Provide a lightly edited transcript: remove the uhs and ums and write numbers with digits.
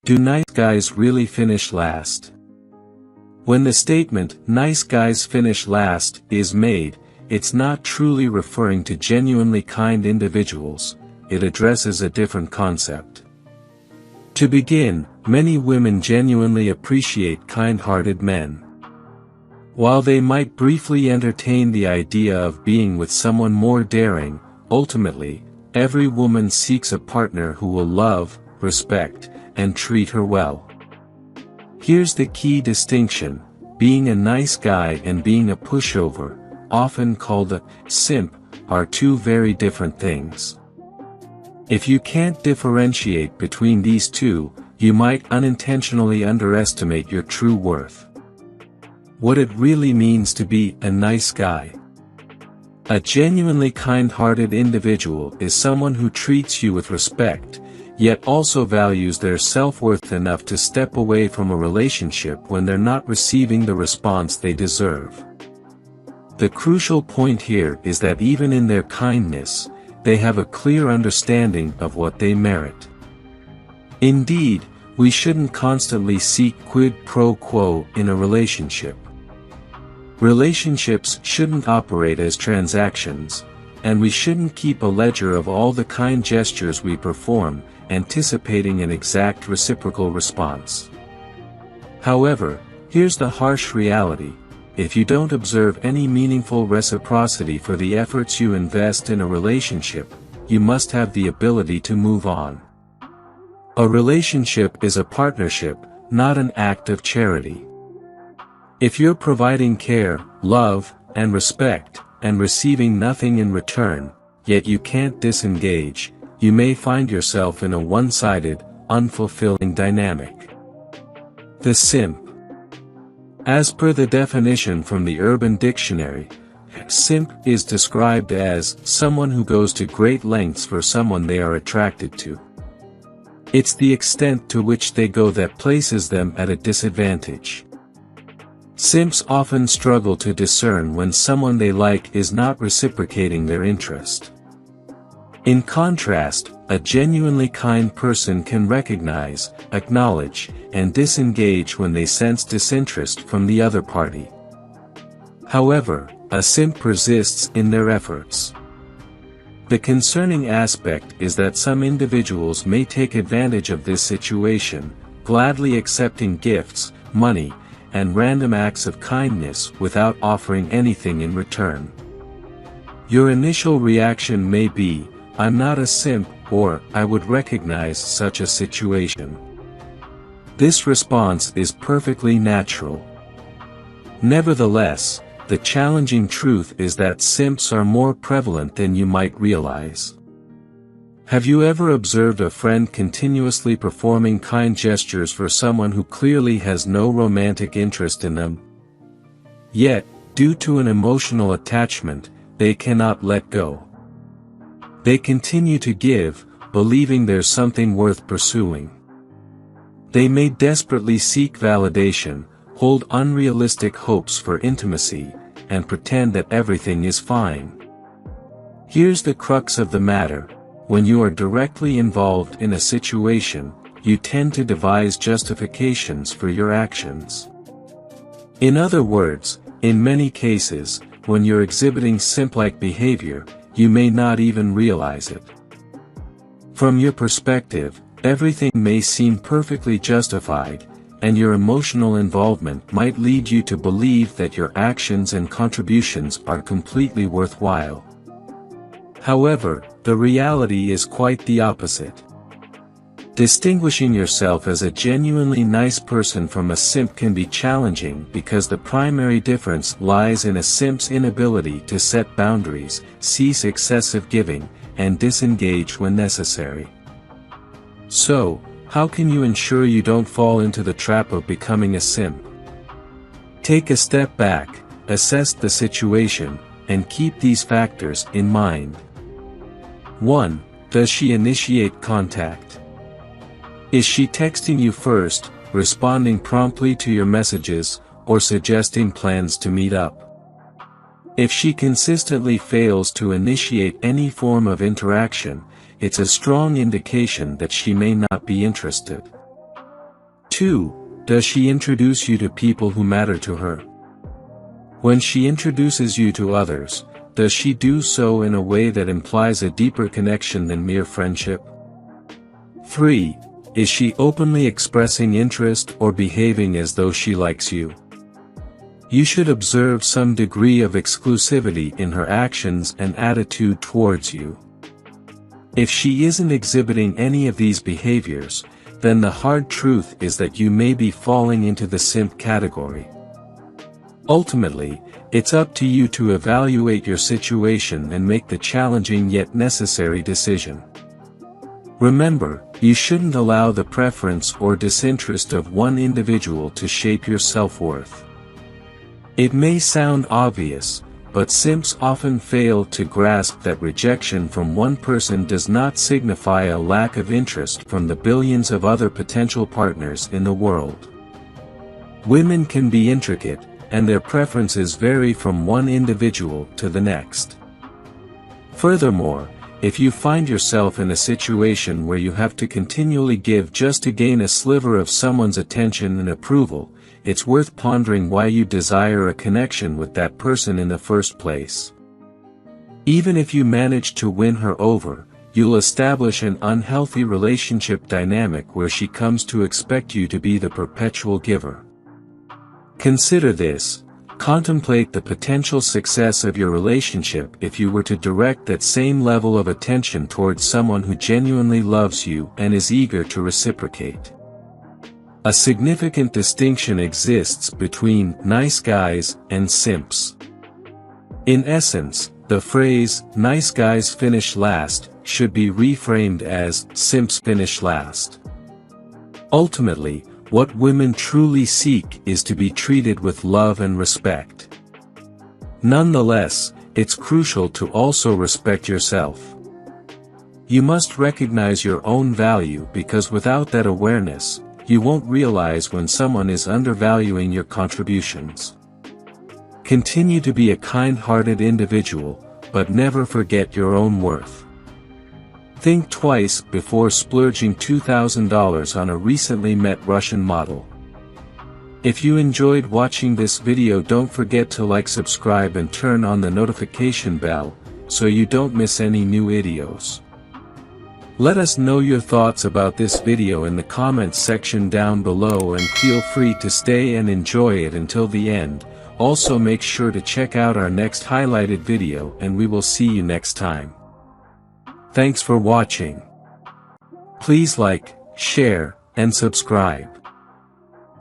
Do nice guys really finish last? When the statement, "nice guys finish last," is made, it's not truly referring to genuinely kind individuals, it addresses a different concept. To begin, many women genuinely appreciate kind-hearted men. While they might briefly entertain the idea of being with someone more daring, ultimately, every woman seeks a partner who will love, respect, and treat her well. Here's the key distinction: being a nice guy and being a pushover, often called a simp, are two very different things. If you can't differentiate between these two, you might unintentionally underestimate your true worth. What it really means to be a nice guy. A genuinely kind-hearted individual is someone who treats you with respect, yet also values their self-worth enough to step away from a relationship when they're not receiving the response they deserve. The crucial point here is that even in their kindness, they have a clear understanding of what they merit. Indeed, we shouldn't constantly seek quid pro quo in a relationship. Relationships shouldn't operate as transactions, and we shouldn't keep a ledger of all the kind gestures we perform, anticipating an exact reciprocal response. However, here's the harsh reality: if you don't observe any meaningful reciprocity for the efforts you invest in a relationship, you must have the ability to move on. A relationship is a partnership, not an act of charity. If you're providing care, love, and respect, and receiving nothing in return, yet you can't disengage, you may find yourself in a one-sided, unfulfilling dynamic. The simp. As per the definition from the Urban Dictionary, simp is described as someone who goes to great lengths for someone they are attracted to. It's the extent to which they go that places them at a disadvantage. Simps often struggle to discern when someone they like is not reciprocating their interest. In contrast, a genuinely kind person can recognize, acknowledge, and disengage when they sense disinterest from the other party. However, a simp persists in their efforts. The concerning aspect is that some individuals may take advantage of this situation, gladly accepting gifts, money, and random acts of kindness without offering anything in return. Your initial reaction may be, "I'm not a simp," or "I would recognize such a situation." This response is perfectly natural. Nevertheless, the challenging truth is that simps are more prevalent than you might realize. Have you ever observed a friend continuously performing kind gestures for someone who clearly has no romantic interest in them? Yet, due to an emotional attachment, they cannot let go. They continue to give, believing there's something worth pursuing. They may desperately seek validation, hold unrealistic hopes for intimacy, and pretend that everything is fine. Here's the crux of the matter: when you are directly involved in a situation, you tend to devise justifications for your actions. In other words, in many cases, when you're exhibiting simp-like behavior, you may not even realize it. From your perspective, everything may seem perfectly justified, and your emotional involvement might lead you to believe that your actions and contributions are completely worthwhile. However, the reality is quite the opposite. Distinguishing yourself as a genuinely nice person from a simp can be challenging because the primary difference lies in a simp's inability to set boundaries, cease excessive giving, and disengage when necessary. So, how can you ensure you don't fall into the trap of becoming a simp? Take a step back, assess the situation, and keep these factors in mind. 1. Does she initiate contact? Is she texting you first, responding promptly to your messages, or suggesting plans to meet up? If she consistently fails to initiate any form of interaction, it's a strong indication that she may not be interested. 2. Does she introduce you to people who matter to her? When she introduces you to others, does she do so in a way that implies a deeper connection than mere friendship? 3. Is she openly expressing interest or behaving as though she likes you? You should observe some degree of exclusivity in her actions and attitude towards you. If she isn't exhibiting any of these behaviors, then the hard truth is that you may be falling into the simp category. Ultimately, it's up to you to evaluate your situation and make the challenging yet necessary decision. Remember, you shouldn't allow the preference or disinterest of one individual to shape your self-worth. It may sound obvious, but simps often fail to grasp that rejection from one person does not signify a lack of interest from the billions of other potential partners in the world. Women can be intricate, and their preferences vary from one individual to the next. Furthermore, if you find yourself in a situation where you have to continually give just to gain a sliver of someone's attention and approval, it's worth pondering why you desire a connection with that person in the first place. Even if you manage to win her over, you'll establish an unhealthy relationship dynamic where she comes to expect you to be the perpetual giver. Consider this. Contemplate the potential success of your relationship if you were to direct that same level of attention towards someone who genuinely loves you and is eager to reciprocate. A significant distinction exists between nice guys and simps. In essence, the phrase, "nice guys finish last," should be reframed as, "simps finish last." Ultimately, what women truly seek is to be treated with love and respect. Nonetheless, it's crucial to also respect yourself. You must recognize your own value because without that awareness, you won't realize when someone is undervaluing your contributions. Continue to be a kind-hearted individual, but never forget your own worth. Think twice before splurging $2,000 on a recently met Russian model. If you enjoyed watching this video, don't forget to like, subscribe and turn on the notification bell, so you don't miss any new videos. Let us know your thoughts about this video in the comments section down below and feel free to stay and enjoy it until the end. Also make sure to check out our next highlighted video and we will see you next time. Thanks for watching. Please like, share, and subscribe.